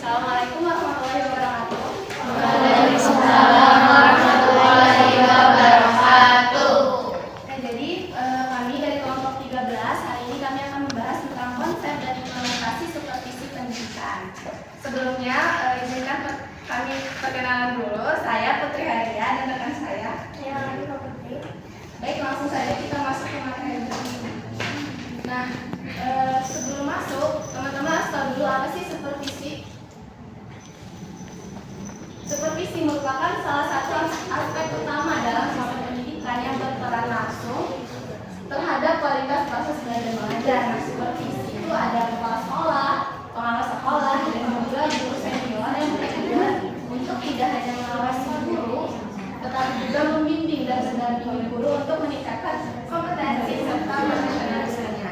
Assalamualaikum warahmatullahi wabarakatuh. Waalaikumsalam warahmatullahi wabarakatuh. Jadi kami dari kelompok 13 hari ini kami akan membahas tentang konsep dan implementasi supervisi pendidikan. Sebelumnya izinkan kami perkenalan dulu. Saya Putri Haria dan rekan saya. Putri. Baik, langsung saja kita masuk ke materi ini. Nah, sebelum masuk, teman-teman harus tahu dulu apa sih supervisi. Supervisi merupakan salah satu aspek utama dalam sistem pendidikan yang berperan langsung terhadap kualitas proses belajar mengajar. Nah, supervisi itu ada kepala sekolah, pengawas sekolah, dan juga guru senior yang bertujuan untuk tidak hanya mengawasi guru, tetapi juga membimbing dan mendampingi guru untuk meningkatkan kompetensi serta profesionalismenya.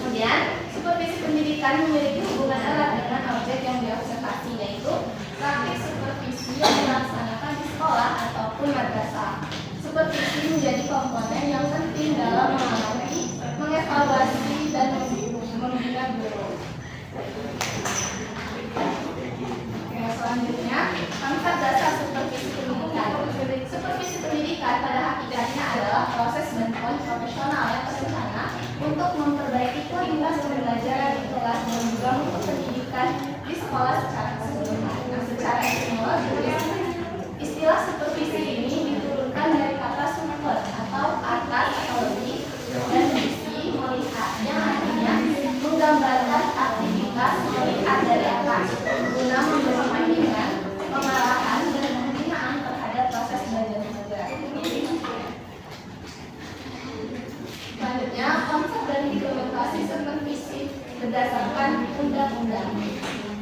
Kemudian, supervisi pendidikan memiliki hubungan erat dengan objek yang diobservasi, yaitu praktik supervisi yang dilaksanakan di sekolah ataupun madrasah. Supervisi menjadi komponen yang penting dalam mengamati, mengevaluasi, dan membina guru. Selanjutnya, konsep dasar supervisi pendidikan. Supervisi pendidikan pada hakikatnya adalah proses bantuan profesional yang terencana untuk memperbaiki kualitas pembelajaran di kelas dan juga untuk pendidikan di sekolah secara keseluruhan. Nah, secara etimologi, istilah supervisi ini diturunkan dari kata super atau atas atau lebih dan visi melihat yang artinya menggambarkan aktivitas melihat dari atas guna memberi bimbingan, pengarahan, dan pembinaan terhadap proses belajar mengajar. Selanjutnya, konsep dan implementasi supervisi berdasarkan undang-undang.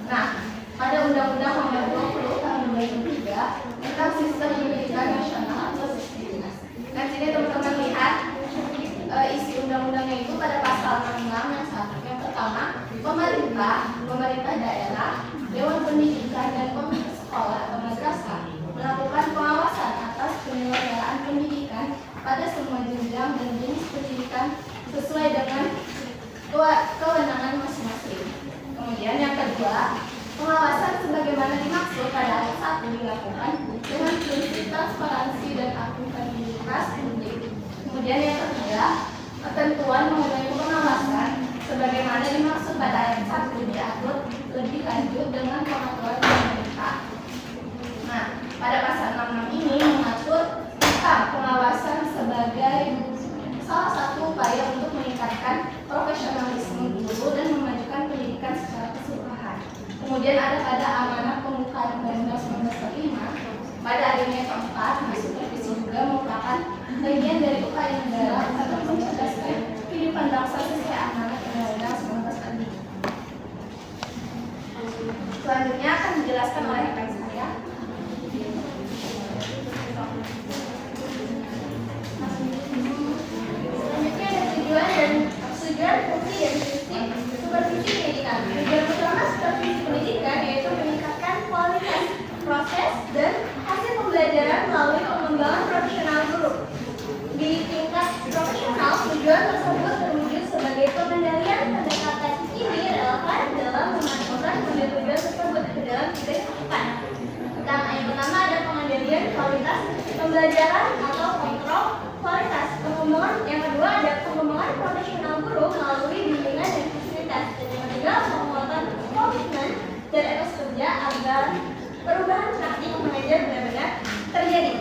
Nah, pada Undang-Undang Nomor 20 Tahun 2003 tentang Sistem Pendidikan Nasional atau Sisdiknas. Nah, sini teman-teman lihat isi undang-undangnya itu pada pasal 66 yang pertama, pemerintah daerah, Dewan Pendidikan dan Komite Sekolah atau Madrasah melakukan pengawasan atas penyelenggaraan pendidikan pada semua jenjang dan jenis pendidikan sesuai dengan kewenangan masing-masing. Kemudian yang kedua, pengawasan sebagaimana dimaksud pada ayat 1 dilakukan dengan prinsip transparansi dan akuntabilitas publik. Kemudian yang ketiga, ketentuan mengenai pengawasan sebagaimana dimaksud pada ayat 1 diatur lebih lanjut dengan pengaturan pemerintah. Nah, pada pasal 66 ini mengatur tentang pengawasan sebagai salah satu upaya untuk meningkatkan profesionalisme guru dan memajukan pendidikan secara keseluruhan. Kemudian ada pada amanat pembukaan Undang-Undang 1945 pada alinea keempat, supervisi juga merupakan bagian dari upaya negara untuk mencerdaskan kehidupan bangsa sesuai amanat Undang-Undang 1945. Selanjutnya akan dijelaskan oleh rekan saya. Selanjutnya ada tujuan, fungsi, dan prinsip supervisi pendidikan. Tujuan utama supervisi pendidikan yaitu meningkatkan kualitas proses dan hasil pembelajaran melalui pengembangan profesional guru. Di tingkat profesional, tujuan tersebut terwujud sebagai pengendalian pendekatan ini relevan dalam memasukkan tujuan tersebut ke dalam kehidupan. Yang pertama ada pengendalian kualitas pembelajaran atau kontrol kualitas pengembangan. Yang kedua ada pengembangan profesional guru melalui bimbingan dan fasilitas. Dan yang ketiga penguatan komitmen dan etos kerja agar perubahan praktik mengajar benar-benar terjadi.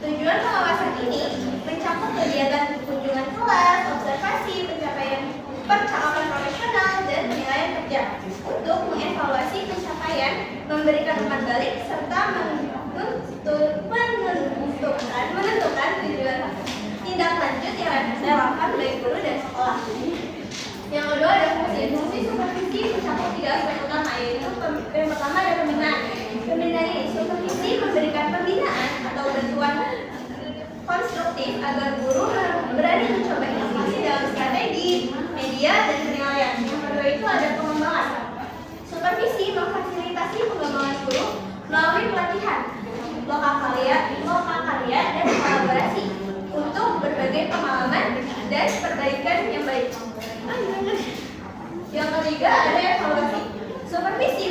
Tujuan pengawasan ini mencakup kegiatan kunjungan kelas, observasi, pencapaian percakapan profesional, dan penilaian kerja untuk mengevaluasi pencapaian, memberikan umpan balik, serta menentukan tujuan tindak lanjut yang relevan bagi guru dan sekolah. Yang kedua ada fungsi supervisi mencakup 3 aspek utama, yaitu yang pertama ada pembinaan. Pembinaan ini supervisi memberikan pembinaan atau bantuan konstruktif agar guru berani mencoba inovasi dalam strategi, media, dan penilaian. Yang kedua itu ada pengembangan. Supervisi memfasilitasi pengembangan guru melalui pelatihan, lokal karya, dan kolaborasi untuk berbagai pengalaman dan perbaikan yang baik. Yang ketiga ada evaluasi. Supervisi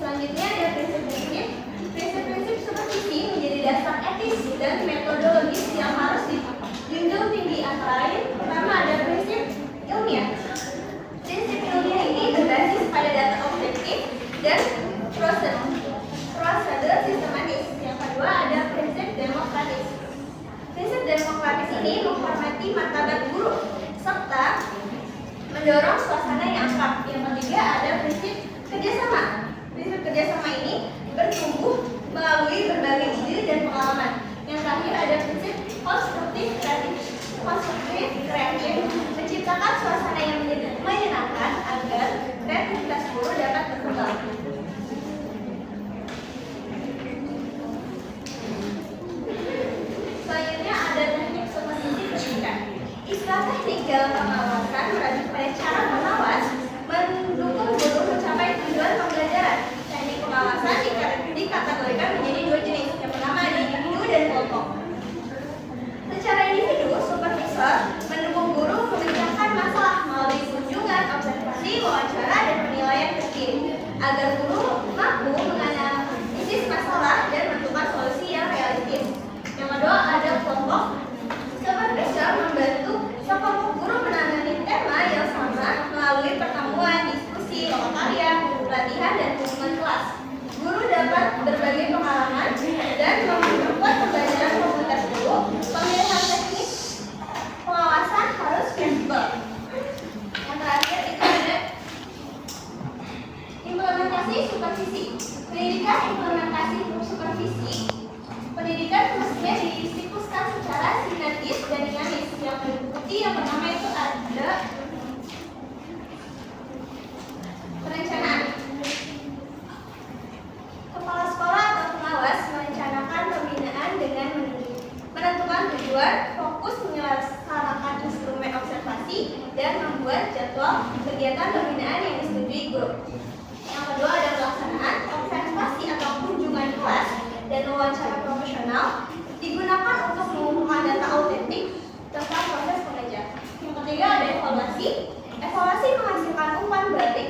Selanjutnya ada prinsip-prinsip. Prinsip-prinsip supervisi menjadi dasar etis dan metodologis yang harus dijunjung tinggi. Antara lain, pertama ada prinsip ilmiah. Prinsip ilmiah ini berbasis pada data objektif dan prosedur sistematis. Yang kedua ada prinsip demokratis. Prinsip demokratis ini menghormati martabat guru serta mendorong suasana yang akrab. Yang ketiga ada prinsip kerjasama. Prinsip kerjasama ini bertumbuh melalui berbagai ide dan pengalaman. Yang terakhir ada prinsip konstruktif kreatif, menciptakan suasana yang menyenangkan agar kreativitas guru dapat berkembang. Selanjutnya ada teknik supervisi pendidikan. Istilah teknik dalam pengawasan merujuk pada cara mengawas mendukung guru mencapai tujuan pembelajaran. Teknik pengawasan dikategorikan menjadi dua jenis. Yang pertama ada individu dan kelompok. Secara individu, supervisor mendukung guru memecahkan masalah melalui kunjungan, observasi, wawancara, dan penilaian terkini agar guru mampu menganalisis masalah dan menentukan solusi yang realistis. Yang kedua ada kelompok. Supervisor membantu sekelompok guru menangani tema yang sama melalui pertemuan, diskusi, lokakarya, pelatihan, dan hubungan kelas. Guru dapat berbagi pengalaman dan memperkuat pembelajaran komunitas guru. Pemilihan teknik pengawasan harus fleksibel. Yang terakhir itu ada implementasi supervisi. Pendidikan implementasi supervisi. Pendidikan mestinya disikluskan secara sinergis dan dinamis. Yang meliputi yang pertama itu ada perencanaan. Kepala sekolah atau pengawas merencanakan pembinaan dengan menentukan tujuan, fokus menyelaksanakan instrumen observasi, dan membuat jadwal kegiatan pembinaan yang disetujui guru. Yang kedua ada pelaksanaan. Observasi atau kunjungan kelas dan wawancara profesional digunakan untuk mengumpulkan data autentik tentang proses pengajaran. Yang ketiga ada evaluasi. Evaluasi menghasilkan umpan balik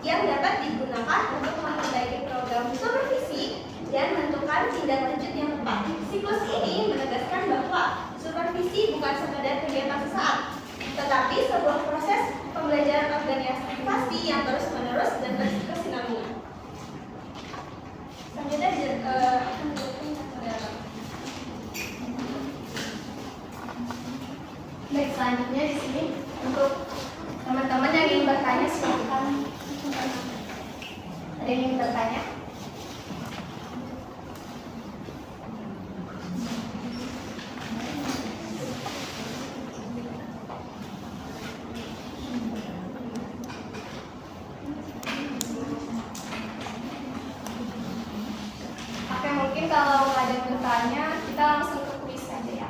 yang dapat digunakan untuk memperbaiki program supervisi dan menentukan tindak lanjut yang tepat. Siklus ini menegaskan bahwa supervisi bukan sekedar kegiatan sesaat, tetapi sebuah proses pembelajaran organisasi yang terus-menerus dan berkesinambungan. Selanjutnya baik, selanjutnya di sini untuk teman-teman yang ingin bertanya silakan. Ada yang ingin bertanya? Oke, mungkin kalau nggak ada yang bertanya, kita langsung ke kuis aja ya.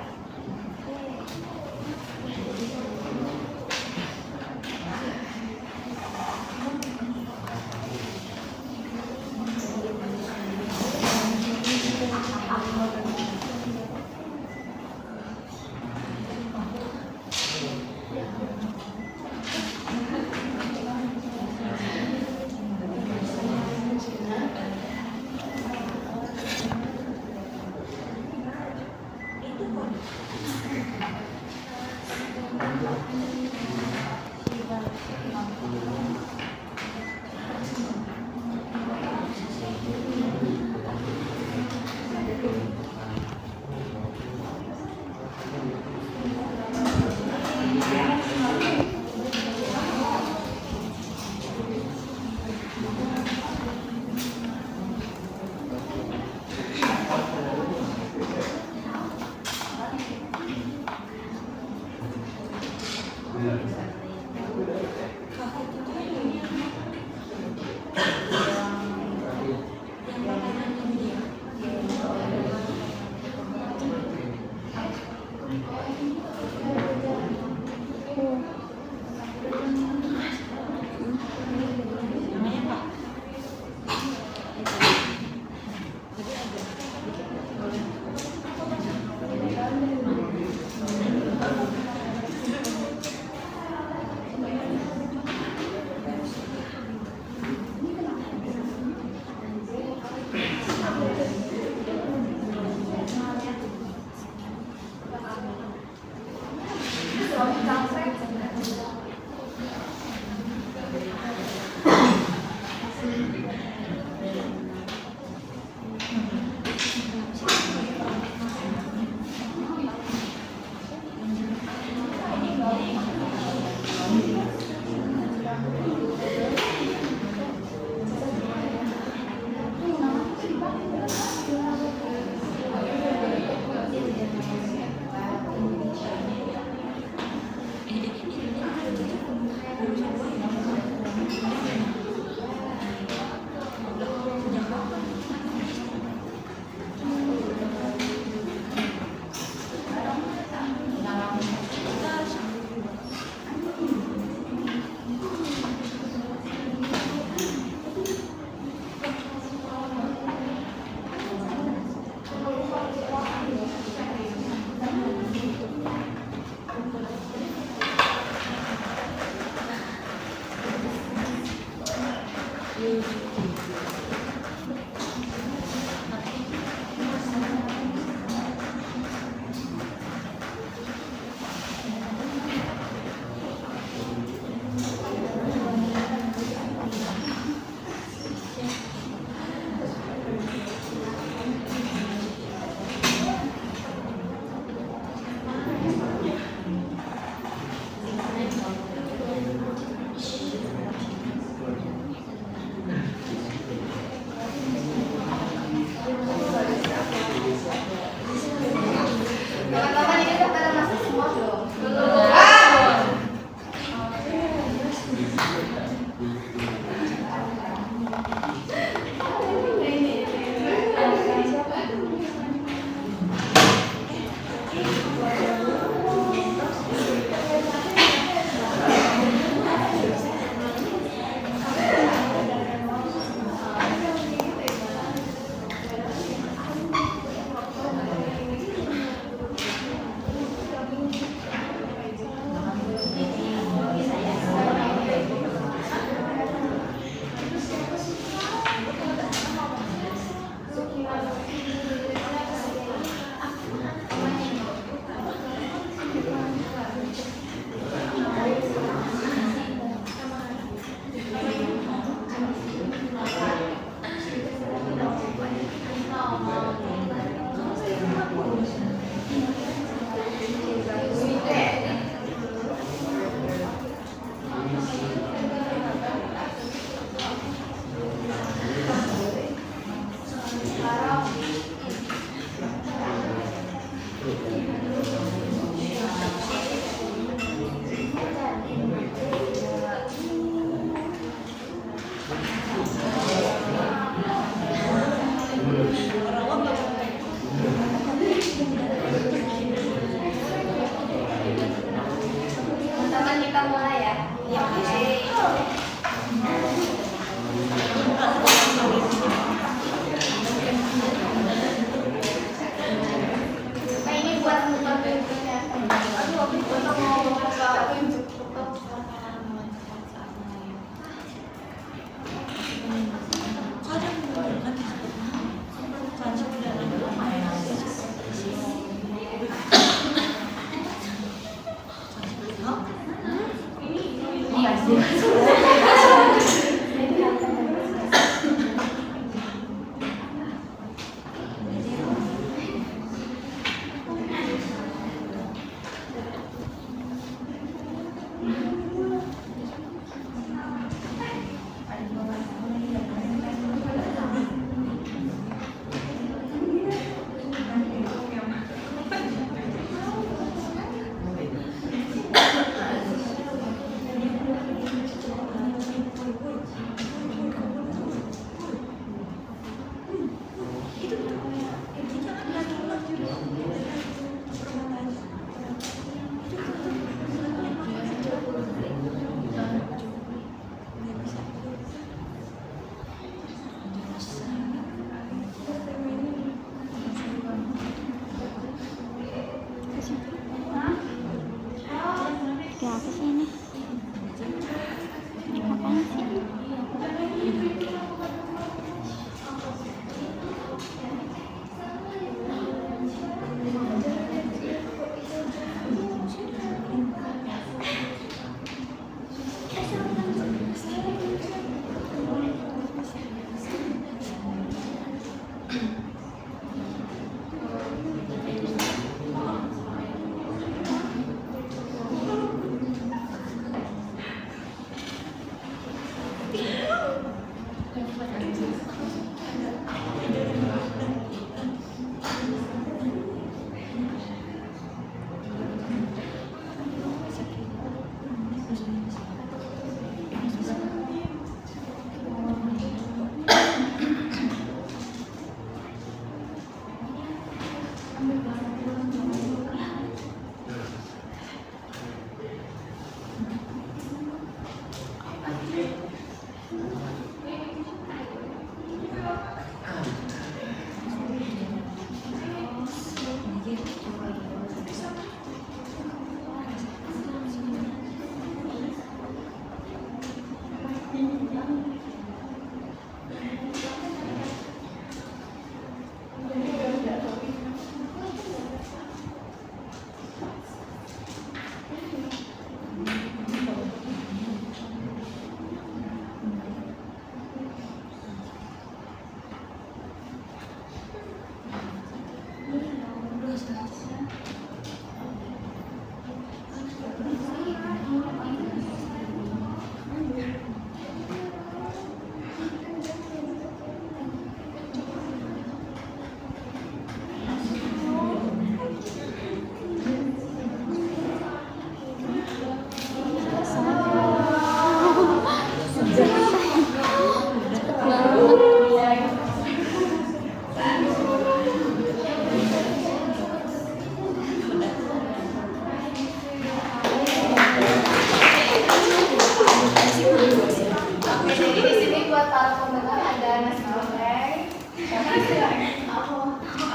nasi goreng. Siapa nasi goreng?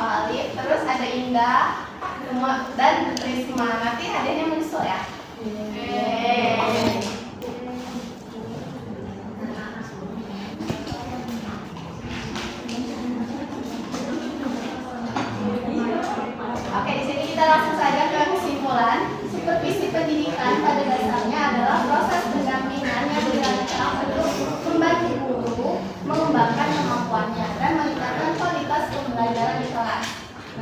Alif. Terus ada Indah dan Risma. Nanti hadiahnya menyusul ya. Oke, di sini kita langsung saja ke kesimpulan. Supervisi pendidikan pada dasarnya adalah proses pendampingan yang dirancang untuk membantu guru mengembangkan kemampuannya dan meningkatkan kualitas pembelajaran di kelas.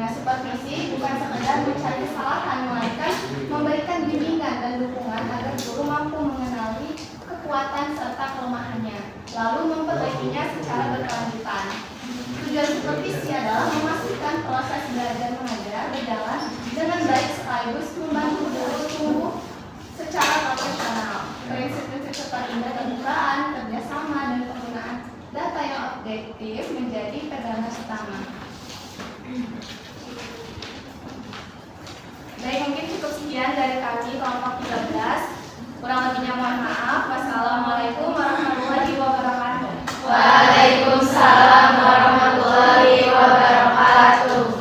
Nah, supervisi bukan sekedar mencari kesalahan, melainkan memberikan bimbingan dan dukungan agar guru mampu mengenali kekuatan serta kelemahannya, lalu memperbaikinya secara berkelanjutan. Tujuan supervisi adalah memastikan proses belajar mengajar berjalan dengan baik sekaligus membantu guru tumbuh secara profesional. Prinsip-prinsip seperti keterbukaan, kerjasama, dan penggunaan data yang objektif menjadi pegangan utama. Baik, mungkin cukup sekian dari kami kelompok 13. Kurang lebihnya mohon maaf. Wassalamualaikum warahmatullahi wabarakatuh. Waalaikumsalam warahmatullahi wabarakatuh.